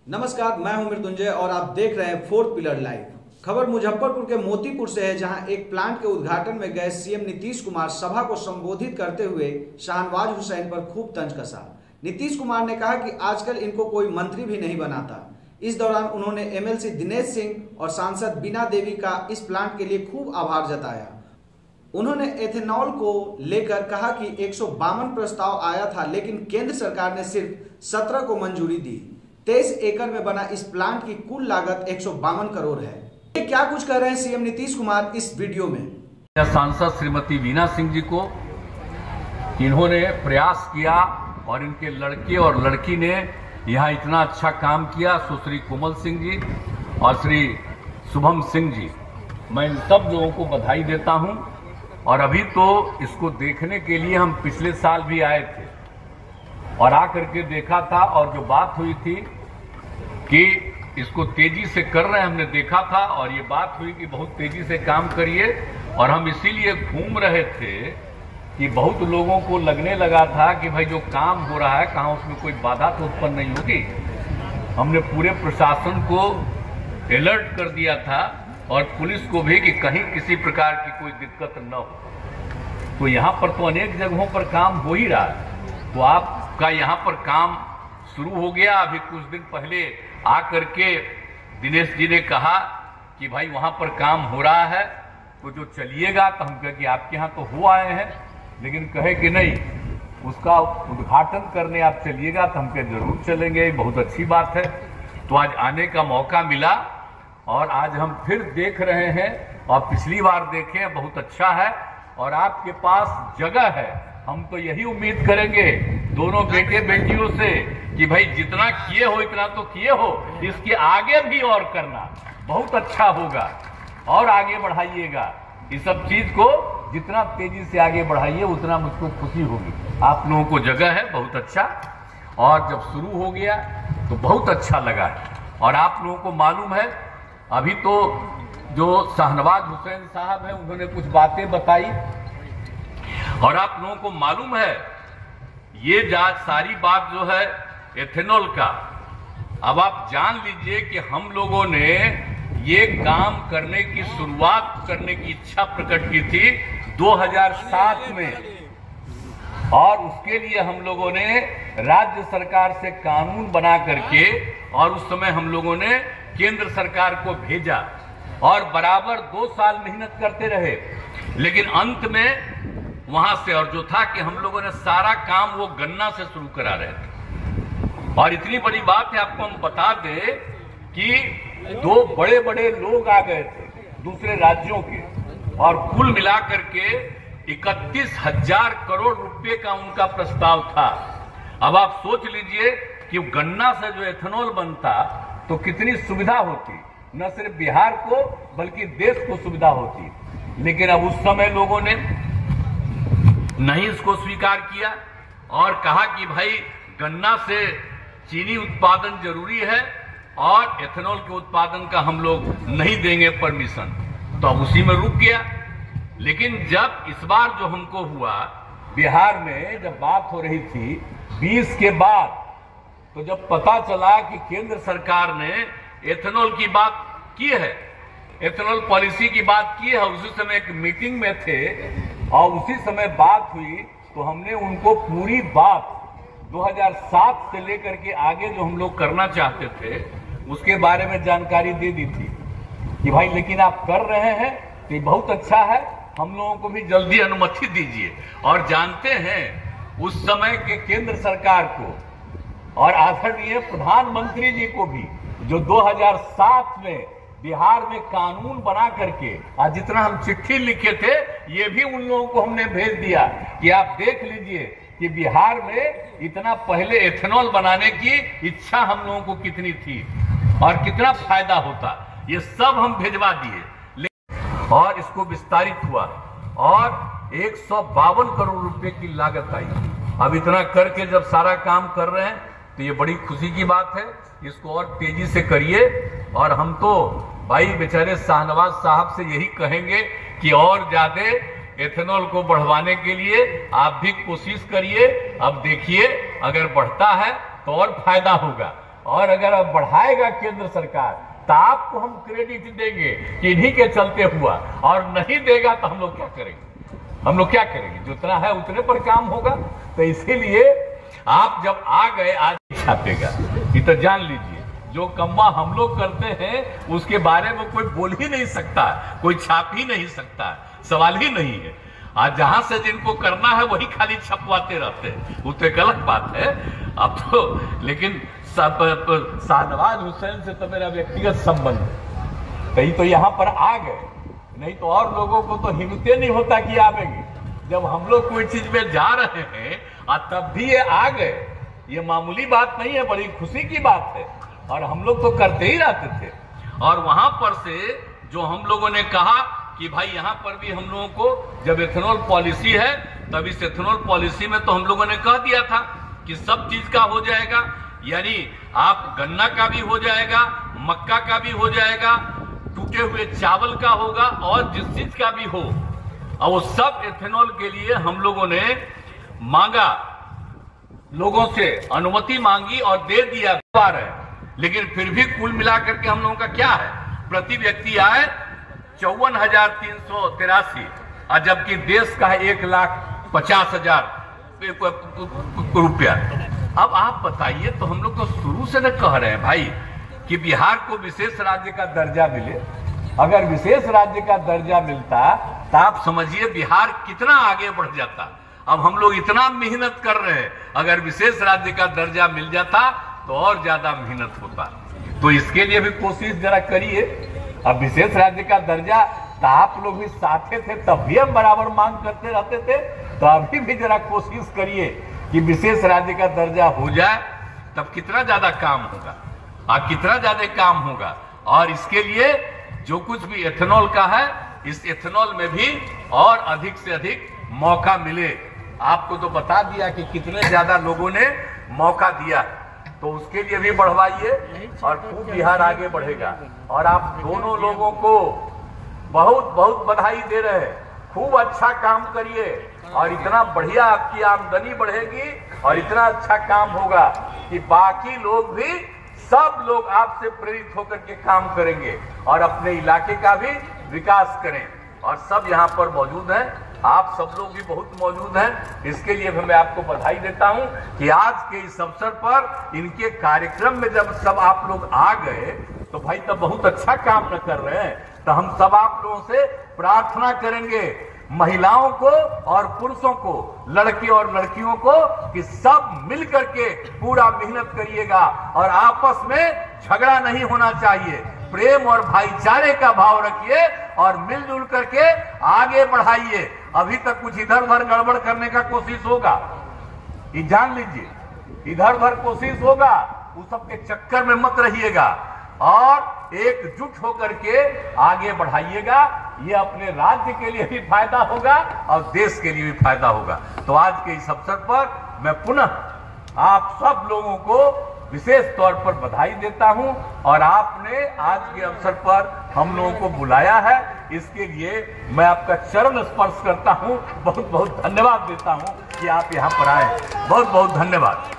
नमस्कार, मैं हूं मृत्युंजय और आप देख रहे हैं फोर्थ पिलर लाइव। खबर मुजफ्फरपुर के मोतीपुर से है, जहां एक प्लांट के उद्घाटन में गए सीएम नीतीश कुमार सभा को संबोधित करते हुए शाहनवाज हुसैन पर खूब तंज कसा। नीतीश कुमार ने कहा कि आजकल इनको कोई मंत्री भी नहीं बनाता। इस दौरान उन्होंने एमएलसी दिनेश सिंह और सांसद बीना देवी का इस प्लांट के लिए खूब आभार जताया। उन्होंने एथेनॉल को लेकर कहा कि 152 प्रस्ताव आया था, लेकिन केंद्र सरकार ने सिर्फ 17 को मंजूरी दी। 23 एकड़ में बना इस प्लांट की कुल लागत 152 करोड़ है। ये क्या कुछ कह रहे हैं सीएम नीतीश कुमार इस वीडियो में। सांसद श्रीमती बीना सिंह जी को इन्होंने प्रयास किया और इनके लड़के और लड़की ने यहाँ इतना अच्छा काम किया। सुश्री कोमल सिंह जी और श्री शुभम सिंह जी, मैं इन सब लोगों को बधाई देता हूँ। और अभी तो इसको देखने के लिए हम पिछले साल भी आए थे और आकर के देखा था, और जो बात हुई थी कि इसको तेजी से कर रहे हैं, हमने देखा था और ये बात हुई कि बहुत तेजी से काम करिए। और हम इसीलिए घूम रहे थे कि बहुत लोगों को लगने लगा था कि भाई जो काम हो रहा है कहाँ उसमें कोई बाधा तो उत्पन्न नहीं होगी। हमने पूरे प्रशासन को अलर्ट कर दिया था और पुलिस को भी कि कहीं किसी प्रकार की कोई दिक्कत न हो। तो यहाँ पर तो अनेक जगहों पर काम हो ही रहा है। तो आपका यहाँ पर काम शुरू हो गया। अभी कुछ दिन पहले आकर के दिनेश जी ने कहा कि भाई वहाँ पर काम हो रहा है, तो जो चलिएगा। तो हम कहे कि आपके यहाँ तो हो आए हैं, लेकिन कहे कि नहीं, उसका उद्घाटन करने आप चलिएगा। तो हम कहे जरूर चलेंगे, बहुत अच्छी बात है। तो आज आने का मौका मिला और आज हम फिर देख रहे हैं और पिछली बार देखे, बहुत अच्छा है। और आपके पास जगह है। हम तो यही उम्मीद करेंगे दोनों बेटे बेटियों से कि भाई जितना किए हो इतना तो किए हो, इसके आगे भी और करना बहुत अच्छा होगा और आगे बढ़ाइएगा। इस सब चीज को जितना तेजी से आगे बढ़ाइए उतना मुझको खुशी होगी। आप लोगों को जगह है, बहुत अच्छा। और जब शुरू हो गया तो बहुत अच्छा लगा है। और आप लोगों को मालूम है, अभी तो जो शाहनवाज हुसैन साहब हैं उन्होंने कुछ बातें बताई, और आप लोगों को मालूम है ये सारी बात जो है एथेनॉल का। अब आप जान लीजिए कि हम लोगों ने ये काम करने की शुरुआत करने की इच्छा प्रकट की थी 2007 में, और उसके लिए हम लोगों ने राज्य सरकार से कानून बना करके, और उस समय हम लोगों ने केंद्र सरकार को भेजा और बराबर 2 साल मेहनत करते रहे। लेकिन अंत में वहां से, और जो था कि हम लोगों ने सारा काम वो गन्ना से शुरू करा रहे थे। और इतनी बड़ी बात है, आपको हम बता दें कि 2 बड़े बड़े लोग आ गए थे दूसरे राज्यों के, और कुल मिलाकर के 31,000 करोड़ रुपए का उनका प्रस्ताव था। अब आप सोच लीजिए कि गन्ना से जो एथेनॉल बनता तो कितनी सुविधा होती, न सिर्फ बिहार को बल्कि देश को सुविधा होती। लेकिन अब उस समय लोगों ने नहीं इसको स्वीकार किया और कहा कि भाई गन्ना से चीनी उत्पादन जरूरी है और एथेनॉल के उत्पादन का हम लोग नहीं देंगे परमिशन। तो अब उसी में रुक गया। लेकिन जब इस बार जो हमको हुआ बिहार में, जब बात हो रही थी 20 के बाद, तो जब पता चला कि केंद्र सरकार ने एथेनॉल की बात की है, एथेनॉल पॉलिसी की बात की है, उसी समय एक मीटिंग में थे और उसी समय बात हुई, तो हमने उनको पूरी बात 2007 से लेकर के आगे जो हम लोग करना चाहते थे उसके बारे में जानकारी दे दी थी कि भाई लेकिन आप कर रहे हैं तो ये बहुत अच्छा है, हम लोगों को भी जल्दी अनुमति दीजिए। और जानते हैं उस समय के केंद्र सरकार को और आदरणीय प्रधानमंत्री जी को भी, जो 2007 में बिहार में कानून बना करके, आज जितना हम चिट्ठी लिखे थे ये भी उन लोगों को हमने भेज दिया कि आप देख लीजिए कि बिहार में इतना पहले एथेनॉल बनाने की इच्छा हम लोगों को कितनी थी और कितना फायदा होता, ये सब हम भेजवा दिए। और इसको विस्तारित हुआ और 152 करोड़ रुपए की लागत आई। अब इतना करके जब सारा काम कर रहे हैं तो ये बड़ी खुशी की बात है। इसको और तेजी से करिए। और हम तो भाई बेचारे शाहनवाज साहब से यही कहेंगे कि और ज्यादा एथेनॉल को बढ़वाने के लिए आप भी कोशिश करिए। अब देखिए अगर बढ़ता है तो और फायदा होगा। और अगर अब बढ़ाएगा केंद्र सरकार तो आपको हम क्रेडिट देंगे कि इन्हीं के चलते हुआ, और नहीं देगा तो हम लोग क्या करेंगे? हम लोग क्या करेंगे? जितना है उतने पर काम होगा। तो इसीलिए आप जब आ गए आज छापेगा, ये तो जान लीजिए जो कम्मा हम लोग करते हैं उसके बारे में कोई बोल ही नहीं सकता, कोई छाप ही नहीं सकता, सवाल ही नहीं है। आज जहां से जिनको करना है वही खाली छपवाते रहते हैं, वो तो गलत बात है। अब तो लेकिन शाहनवाज हुसैन से तो मेरा व्यक्तिगत संबंध है, कहीं तो यहां पर आ गए, नहीं तो और लोगों को तो हिम्मत नहीं होता कि आवेंगे। जब हम लोग कोई चीज में जा रहे हैं और तब भी ये आ गए, ये मामूली बात नहीं है, बड़ी खुशी की बात है। और हम लोग तो करते ही रहते थे। और वहां पर से जो हम लोगों ने कहा कि भाई यहां पर भी हम लोगों को जब एथेनॉल पॉलिसी है, तब इस एथेनॉल पॉलिसी में तो हम लोगों ने कह दिया था कि सब चीज का हो जाएगा, यानी आप गन्ना का भी हो जाएगा, मक्का का भी हो जाएगा, टूटे हुए चावल का होगा, और जिस चीज का भी हो, और वो सब एथेनॉल के लिए हम लोगों ने मांगा, लोगों से अनुमति मांगी और दे दिया है। लेकिन फिर भी कुल मिलाकर के हम लोगों का क्या है, प्रति व्यक्ति आए 54,383, और जबकि देश का है 1,50,000 रुपया। अब आप बताइए, तो हम लोग तो शुरू से न कह रहे हैं भाई कि बिहार को विशेष राज्य का दर्जा मिले। अगर विशेष राज्य का दर्जा मिलता तो आप समझिए बिहार कितना आगे बढ़ जाता। अब हम लोग इतना मेहनत कर रहे हैं, अगर विशेष राज्य का दर्जा मिल जाता तो और ज्यादा मेहनत होता। तो इसके लिए भी कोशिश जरा करिए। अब विशेष राज्य का दर्जा तो आप लोग भी साथे थे, तब भी हम बराबर मांग करते रहते थे, तो अभी भी जरा कोशिश करिए कि विशेष राज्य का दर्जा हो जाए, तब कितना ज्यादा काम होगा और कितना ज्यादा काम होगा। और इसके लिए जो कुछ भी एथेनॉल का है, इस एथेनॉल में भी और अधिक से अधिक मौका मिले। आपको तो बता दिया कि कितने ज्यादा लोगों ने मौका दिया, तो उसके लिए भी बढ़वाइए और खूब बिहार आगे बढ़ेगा। और आप दोनों लोगों को बहुत बहुत बधाई दे रहे हैं, खूब अच्छा काम करिए और इतना बढ़िया आपकी आमदनी बढ़ेगी और इतना अच्छा काम होगा कि बाकी लोग भी, सब लोग आपसे प्रेरित होकर के काम करेंगे और अपने इलाके का भी विकास करें। और सब यहाँ पर मौजूद हैं, आप सब लोग भी बहुत मौजूद हैं। इसके लिए भी मैं आपको बधाई देता हूं कि आज के इस अवसर पर इनके कार्यक्रम में जब सब आप लोग आ गए, तो भाई तब बहुत अच्छा काम न कर रहे हैं। तो हम सब आप लोगों से प्रार्थना करेंगे, महिलाओं को और पुरुषों को, लड़के और लड़कियों को, कि सब मिल करके पूरा मेहनत करिएगा और आपस में झगड़ा नहीं होना चाहिए। प्रेम और भाईचारे का भाव रखिए और मिलजुल करके आगे बढ़ाइए। अभी तक कुछ इधर उधर गड़बड़ करने का कोशिश होगा, ये जान लीजिए, इधर उधर कोशिश होगा, उस सब के चक्कर में मत रहिएगा और एकजुट होकर के आगे बढ़ाइएगा। ये अपने राज्य के लिए भी फायदा होगा और देश के लिए भी फायदा होगा। तो आज के इस अवसर पर मैं पुनः आप सब लोगों को विशेष तौर पर बधाई देता हूं और आपने आज के अवसर पर हम लोगों को बुलाया है, इसके लिए मैं आपका चरण स्पर्श करता हूं, बहुत बहुत धन्यवाद देता हूं कि आप यहां पर आए। बहुत बहुत धन्यवाद।